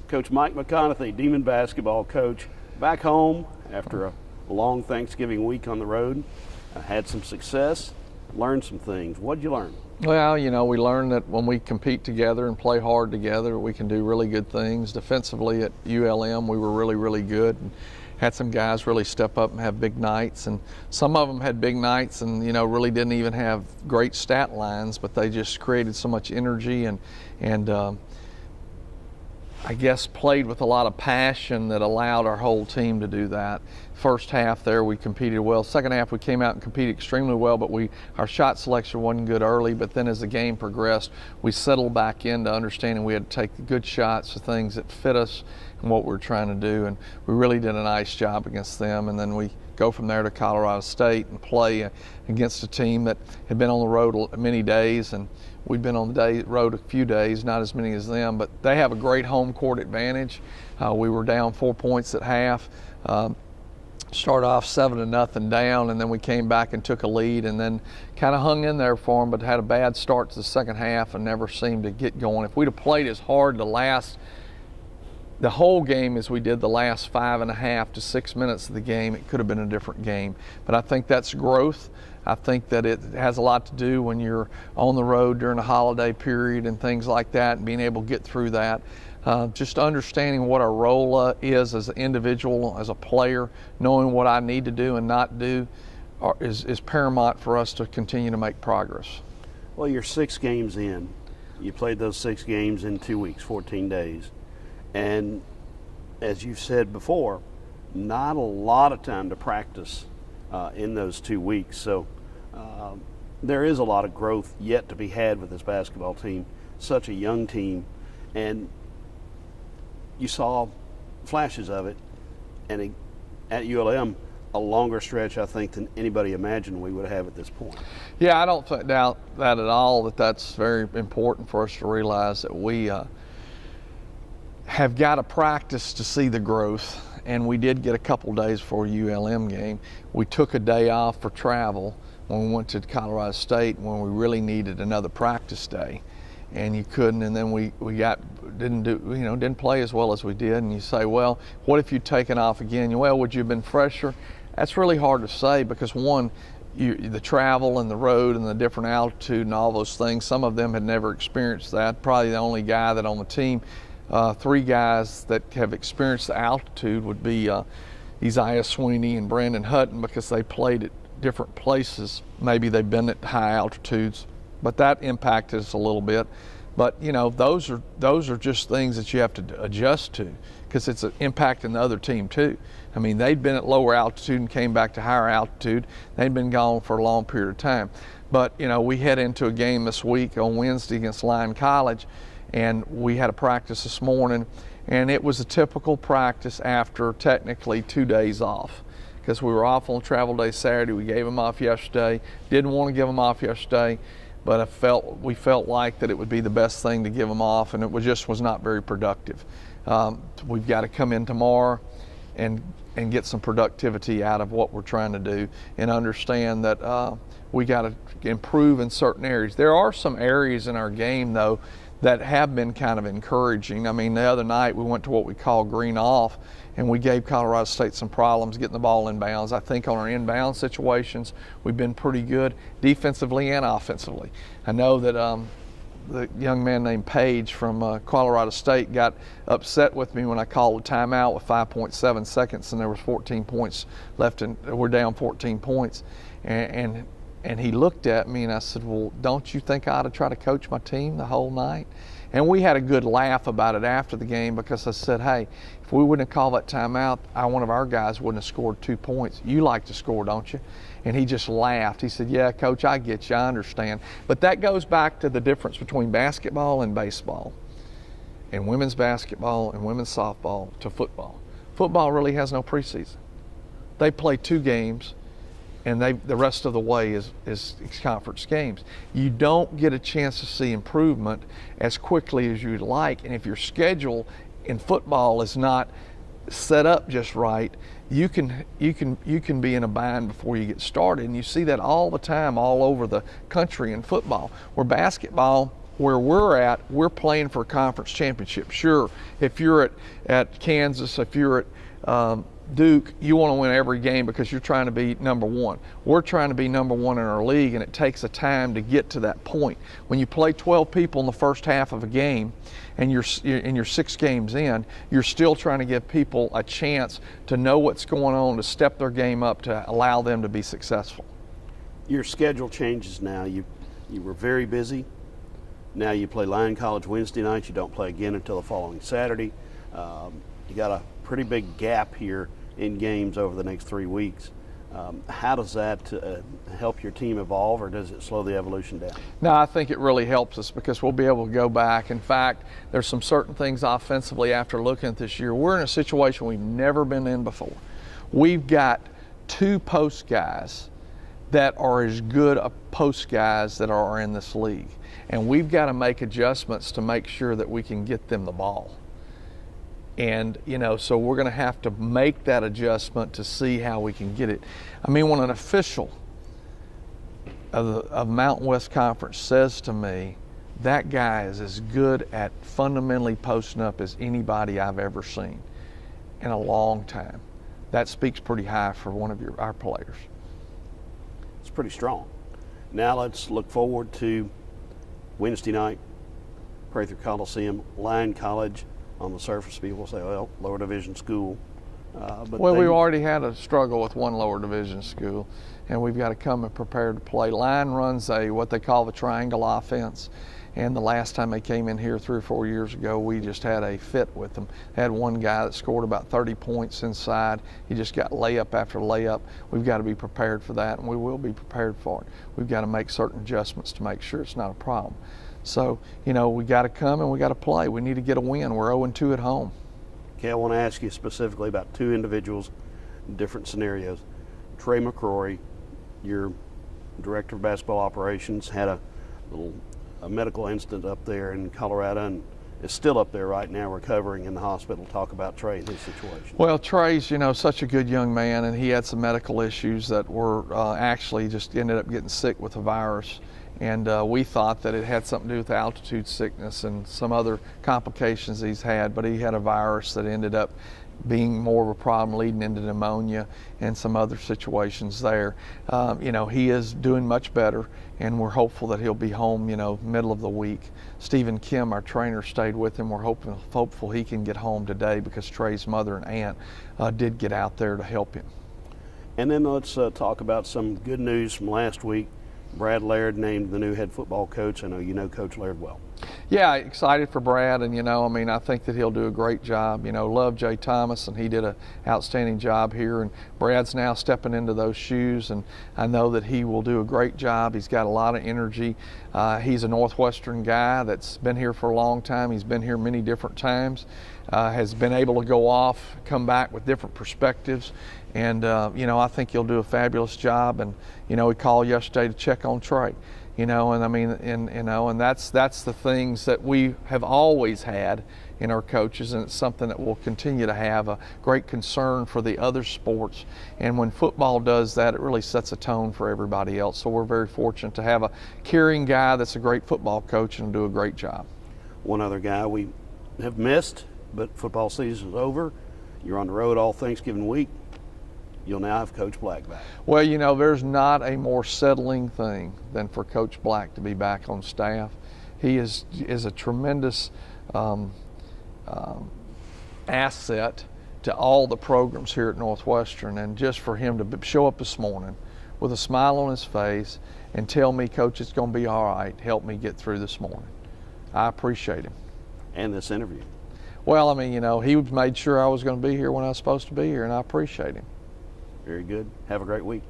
Coach Mike McConathy, Demon basketball coach, back home after a long Thanksgiving week on the road. Had some success, learned some things. What'd you learn? Well, you know, we learned that when we compete together and play hard together, we can do really good things. Defensively at ULM, we were really, really good. And had some guys really step up and have big nights, and some of them had big nights and, you know, really didn't even have great stat lines, but they just created so much energy and I guess played with a lot of passion that allowed our whole team to do that. First half there we competed well. Second half we came out and competed extremely well, but our shot selection wasn't good early, but then as the game progressed, we settled back into understanding we had to take the good shots, the things that fit us and what we're trying to do, and we really did a nice job against them. And then we go from there to Colorado State and play against a team that had been on the road many days, and we'd been on the road a few days, not as many as them, but they have a great home court advantage. We were down 4 points at half. Started off 7-0 down, and then we came back and took a lead and then kind of hung in there for them, but had a bad start to the second half and never seemed to get going. If we'd have played as hard the whole game as we did the last 5.5 to 6 minutes of the game, it could have been a different game. But I think that's growth. I think that it has a lot to do when you're on the road during a holiday period and things like that, and being able to get through that. Just understanding what our role is as an individual, as a player, knowing what I need to do and not do is paramount for us to continue to make progress. Well, you're 6 games in. You played those 6 games in 2 weeks, 14 days. And as you've said before, not a lot of time to practice in those 2 weeks. So there is a lot of growth yet to be had with this basketball team, such a young team. And you saw flashes of it, and at ULM, a longer stretch, I think, than anybody imagined we would have at this point. Yeah, I don't doubt that at all, that's very important for us to realize that we have got to practice to see the growth. And we did get a couple days before ULM game. We took a day off for travel when we went to Colorado State when we really needed another practice day. And you couldn't, and then we didn't play as well as we did. And you say, well, what if you'd taken off again? Well, would you have been fresher? That's really hard to say, because one, the travel and the road and the different altitude and all those things, some of them had never experienced that. Probably the only guy that on the team, 3 guys that have experienced the altitude would be Isaiah Sweeney and Brandon Hutton, because they played at different places. Maybe they've been at high altitudes, but that impacted us a little bit. But you know, those are just things that you have to adjust to, because it's impacting the other team too. I mean, they'd been at lower altitude and came back to higher altitude. They'd been gone for a long period of time. But you know, we head into a game this week on Wednesday against Lyon College, and we had a practice this morning, and it was a typical practice after technically 2 days off, because we were off on travel day Saturday. We gave them off yesterday. Didn't want to give them off yesterday, but we felt like that it would be the best thing to give them off, and it was not very productive. We've got to come in tomorrow and get some productivity out of what we're trying to do, and understand that we got to improve in certain areas. There are some areas in our game, though, that have been kind of encouraging. I mean, the other night we went to what we call green off, and we gave Colorado State some problems getting the ball inbounds. I think on our inbound situations, we've been pretty good defensively and offensively. I know that the young man named Page from Colorado State got upset with me when I called a timeout with 5.7 seconds and there was 14 points left, and we're down 14 points. And he looked at me and I said, well, don't you think I ought to try to coach my team the whole night? And we had a good laugh about it after the game, because I said, hey, if we wouldn't have called that timeout, one of our guys wouldn't have scored 2 points. You like to score, don't you? And he just laughed. He said, yeah, Coach, I get you, I understand. But that goes back to the difference between basketball and baseball, and women's basketball and women's softball to football. Football really has no preseason. They play 2 games, and the rest of the way is conference games. You don't get a chance to see improvement as quickly as you'd like, and if your schedule in football is not set up just right, you can be in a bind before you get started. And you see that all the time all over the country in football. Where basketball, where we're at, we're playing for a conference championship. Sure, if you're at Kansas, if you're at Duke, you want to win every game because you're trying to be number one. We're trying to be number one in our league, and it takes a time to get to that point. When you play 12 people in the first half of a game and you're 6 games in, you're still trying to give people a chance to know what's going on, to step their game up, to allow them to be successful. Your schedule changes now. You were very busy. Now you play Lyon College Wednesday nights. You don't play again until the following Saturday. You got a pretty big gap here in games over the next 3 weeks. How does that help your team evolve, or does it slow the evolution down? No, I think it really helps us because we'll be able to go back. In fact, there's some certain things offensively after looking at this year. We're in a situation we've never been in before. We've got 2 post guys that are as good a post guys that are in this league. And we've got to make adjustments to make sure that we can get them the ball. And, so we're going to have to make that adjustment to see how we can get it. I mean, when an official of Mountain West Conference says to me, that guy is as good at fundamentally posting up as anybody I've ever seen in a long time, that speaks pretty high for one of our players. It's pretty strong. Now let's look forward to Wednesday night, Prather Coliseum, Lyon College. On the surface, people say, well, lower division school. Well, we've already had a struggle with one lower division school, and we've got to come and prepared to play. Lyon runs what they call the triangle offense, and the last time they came in here 3 or 4 years ago, we just had a fit with them. Had one guy that scored about 30 points inside. He just got layup after layup. We've got to be prepared for that, and we will be prepared for it. We've got to make certain adjustments to make sure it's not a problem. So, we got to come and we got to play. We need to get a win. We're 0-2 at home. Okay, I want to ask you specifically about 2 individuals in different scenarios. Trey McCrory, your director of basketball operations, had a medical incident up there in Colorado and is still up there right now recovering in the hospital. Talk about Trey and his situation. Well, Trey's, such a good young man, and he had some medical issues that were actually just ended up getting sick with a virus. And we thought that it had something to do with altitude sickness and some other complications he's had, but he had a virus that ended up being more of a problem, leading into pneumonia and some other situations there. He is doing much better, and we're hopeful that he'll be home, middle of the week. Stephen Kim, our trainer, stayed with him. We're hopeful he can get home today because Trey's mother and aunt did get out there to help him. And then let's talk about some good news from last week. Brad Laird named the new head football coach. I know you know Coach Laird well. Yeah, excited for Brad, and I think that he'll do a great job. Love Jay Thomas, and he did an outstanding job here, and Brad's now stepping into those shoes, and I know that he will do a great job. He's got a lot of energy. He's a Northwestern guy that's been here for a long time. He's been here many different times, has been able to go off, come back with different perspectives, and I think he'll do a fabulous job. And we called yesterday to check on Trey. And that's the things that we have always had in our coaches, and it's something that we'll continue to have a great concern for the other sports. And when football does that, it really sets a tone for everybody else. So we're very fortunate to have a caring guy that's a great football coach and do a great job. One other guy we have missed, but football season is over. You're on the road all Thanksgiving week. You'll now have Coach Black back. Well, there's not a more settling thing than for Coach Black to be back on staff. He is a tremendous asset to all the programs here at Northwestern, and just for him to show up this morning with a smile on his face and tell me, Coach, it's going to be all right, help me get through this morning. I appreciate him. And this interview. Well, he made sure I was going to be here when I was supposed to be here, and I appreciate him. Very good. Have a great week.